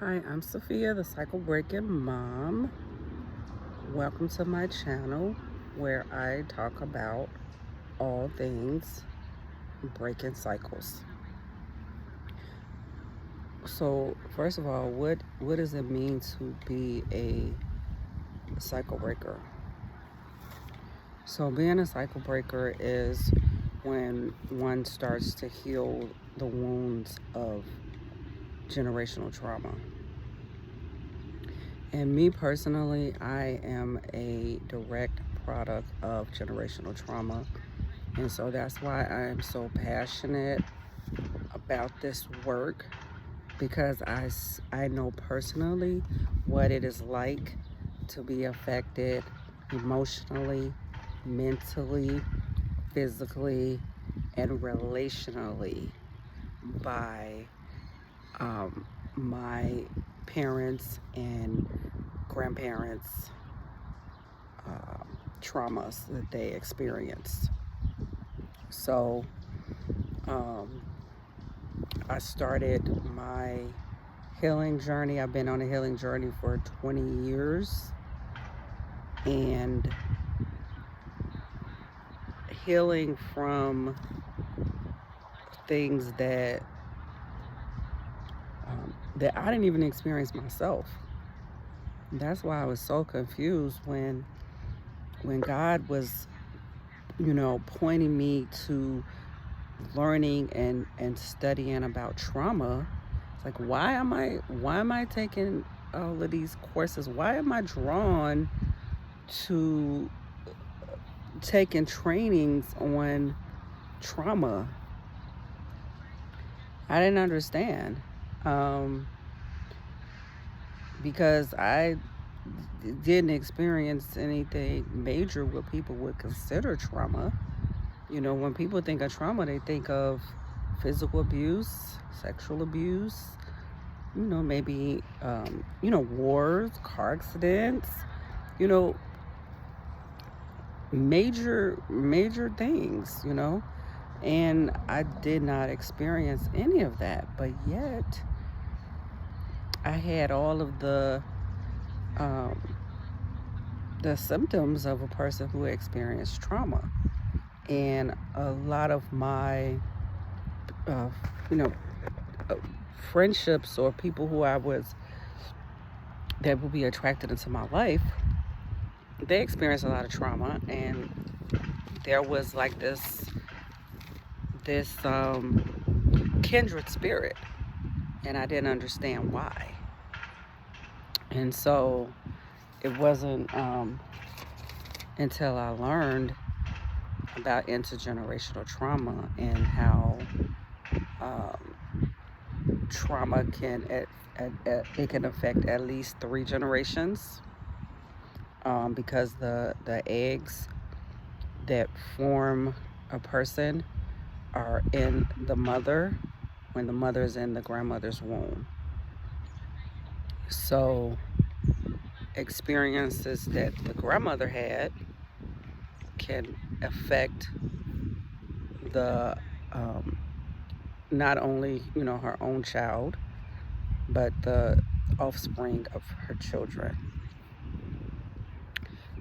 Hi, I'm Sophia, the Cycle Breaking Mom. Welcome to my channel where I talk about all things breaking cycles. So, first of all, what does it mean to be a cycle breaker? So, being a cycle breaker is when one starts to heal the wounds of generational trauma. And me personally, I am a direct product of generational trauma. And so that's why I am so passionate about this work, because I know personally what it is like to be affected emotionally, mentally, physically, and relationally by my parents and grandparents' traumas that they experienced. So um, I started my healing journey. I've been on a healing journey for 20 years, and healing from things that I didn't even experience myself. That's why I was so confused when God was, pointing me to learning and studying about trauma. It's like, why am I taking all of these courses? Why am I drawn to taking trainings on trauma? I didn't understand, um, because I didn't experience anything major what people would consider trauma. When people think of trauma, they think of physical abuse, sexual abuse, maybe, wars, car accidents, you know, major things, and I did not experience any of that, but yet I had all of um, the symptoms of a person who experienced trauma, and a lot of my, uh, you know, uh, friendships or people who I was that would be attracted into my life, they experienced a lot of trauma, and there was like this kindred spirit, and I didn't understand why. And so it wasn't until I learned about intergenerational trauma and how um, trauma it can affect at least three generations, because the eggs that form a person are in the mother when the mother is in the grandmother's womb. So experiences that the grandmother had can affect the um, not only her own child, but the offspring of her children.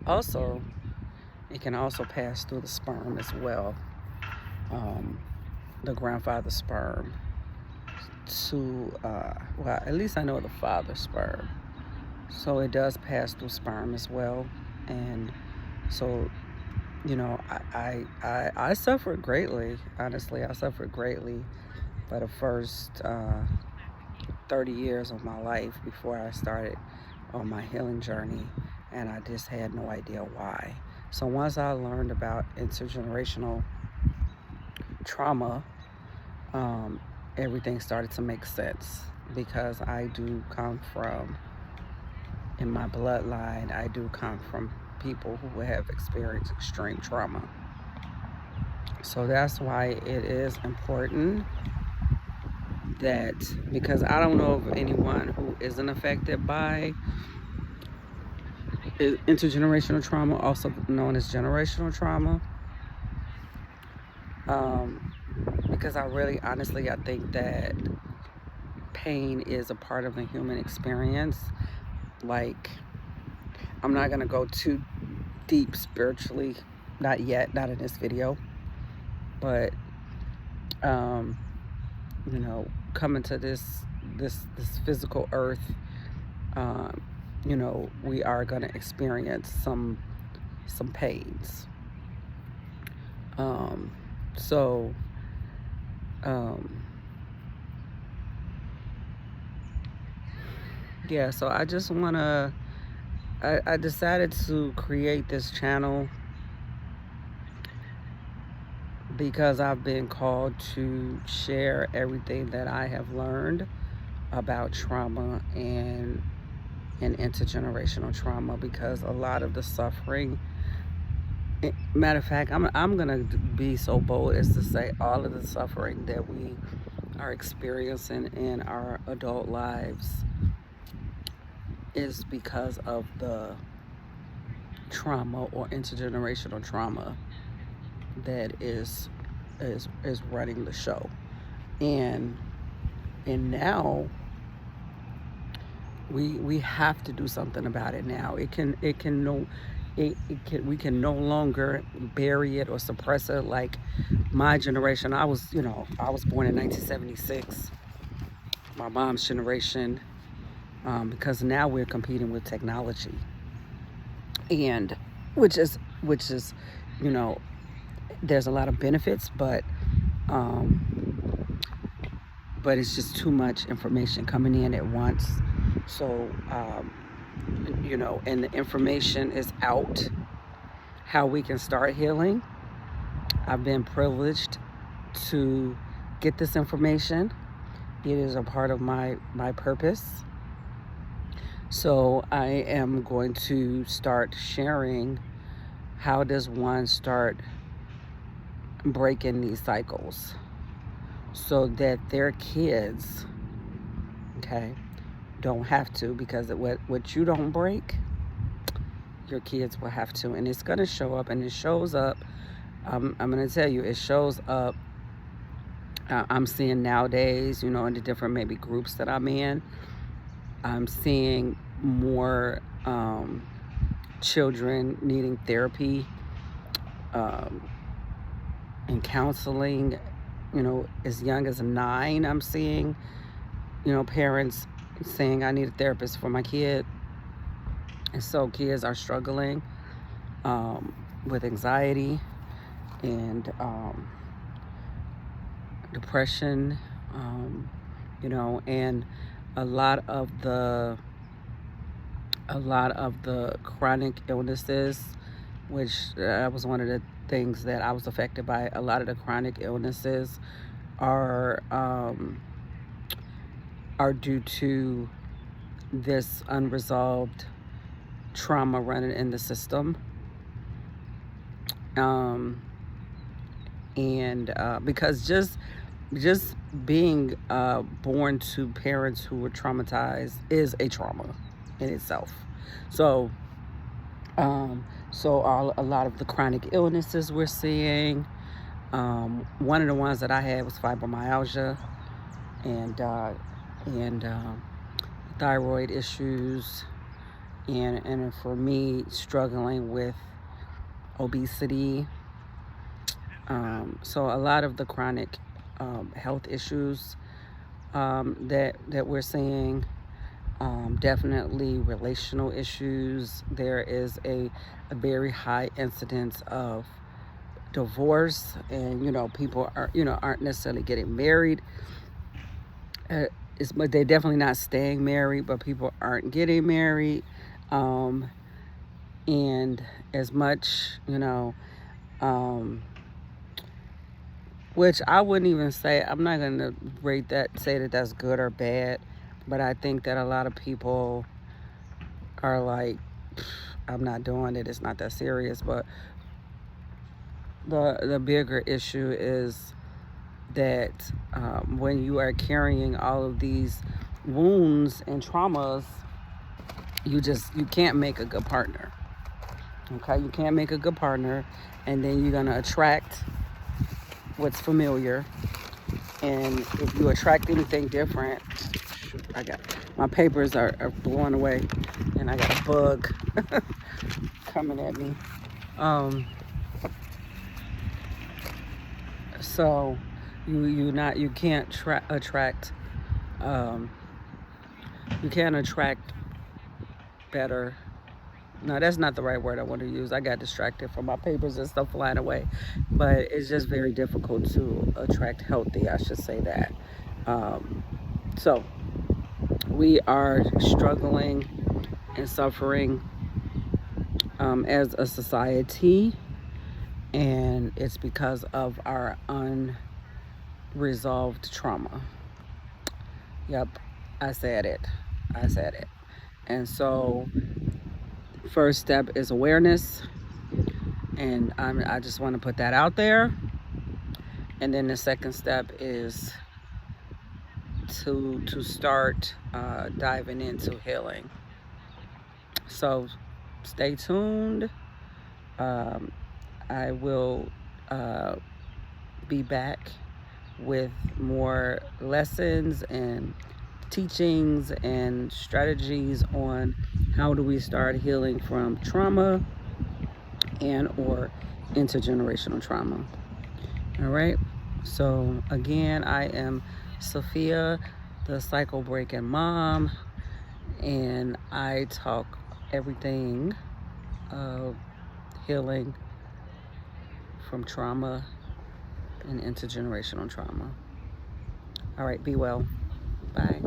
Also, it can also pass through the sperm as well, um, the grandfather's sperm to well, at least I know the father's sperm. So it does pass through sperm as well, and so I suffered greatly. Honestly, I suffered greatly for the first 30 years of my life before I started on my healing journey, and I just had no idea why. So once I learned about intergenerational trauma, um, everything started to make sense, because I do come from, in my bloodline, I do come from people who have experienced extreme trauma. So that's why it is important that, because I don't know of anyone who isn't affected by intergenerational trauma, also known as generational trauma, because I really honestly I think that pain is a part of the human experience. Like, I'm not going to go too deep spiritually, not yet, not in this video, but you know, coming to this physical earth, you know, we are going to experience some pains. So yeah, so I just want to, I decided to create this channel because I've been called to share everything that I have learned about trauma and intergenerational trauma, because a lot of the suffering, matter of fact, I'm gonna be so bold as to say all of the suffering that we are experiencing in our adult lives is because of the trauma or intergenerational trauma that is running the show. And now we have to do something about it now. We can no longer bury it or suppress it like my generation. I was born in 1976. My mom's generation, because now we're competing with technology, and which is you know, there's a lot of benefits, but it's just too much information coming in at once. So you know, and the information is out how we can start healing. I've been privileged to get this information. It is a part of my purpose. So I am going to start sharing how does one start breaking these cycles so that their kids, okay, don't have to, because what you don't break, your kids will have to. And it's going to show up, and it shows up. I'm going to tell you, it shows up. I'm seeing nowadays, you know, in the different maybe groups that I'm in, I'm seeing more children needing therapy and counseling, you know, as young as 9. I'm seeing, you know, parents saying, I need a therapist for my kid. And so kids are struggling with anxiety and depression, you know, and a lot of the chronic illnesses, which was one of the things that I was affected by. A lot of the chronic illnesses are due to this unresolved trauma running in the system. Because just being born to parents who were traumatized is a trauma in itself. So a lot of the chronic illnesses we're seeing, one of the ones that I had was fibromyalgia and thyroid issues, and for me, struggling with obesity. So a lot of the chronic health issues that we're seeing, definitely relational issues. There is a very high incidence of divorce, and you know, people aren't necessarily getting married. But they're definitely not staying married, but people aren't getting married. And as much, you know, which I wouldn't even say, I'm not going to say that that's good or bad, but I think that a lot of people are like, I'm not doing it, it's not that serious. But the bigger issue is that when you are carrying all of these wounds and traumas, you can't make a good partner. Okay, you can't make a good partner, and then you're gonna attract what's familiar. And if you attract anything different, I got my papers are blowing away, and I got a bug coming at me. Um, so you can't attract um, you can't attract better. No, that's not the right word I want to use. I got distracted from my papers and stuff flying away. But it's just very difficult to attract healthy, I should say that. So we are struggling and suffering as a society, and it's because of our unresolved trauma. Yep, I said it. I said it. And so, first step is awareness, and I just want to put that out there. And then the second step is to start diving into healing. So, stay tuned. Um, I will be back with more lessons and teachings and strategies on how do we start healing from trauma and or intergenerational trauma. All right. So again, I am Sophia, the cycle breaking mom, and I talk everything of healing from trauma and intergenerational trauma. All right, be well. Bye.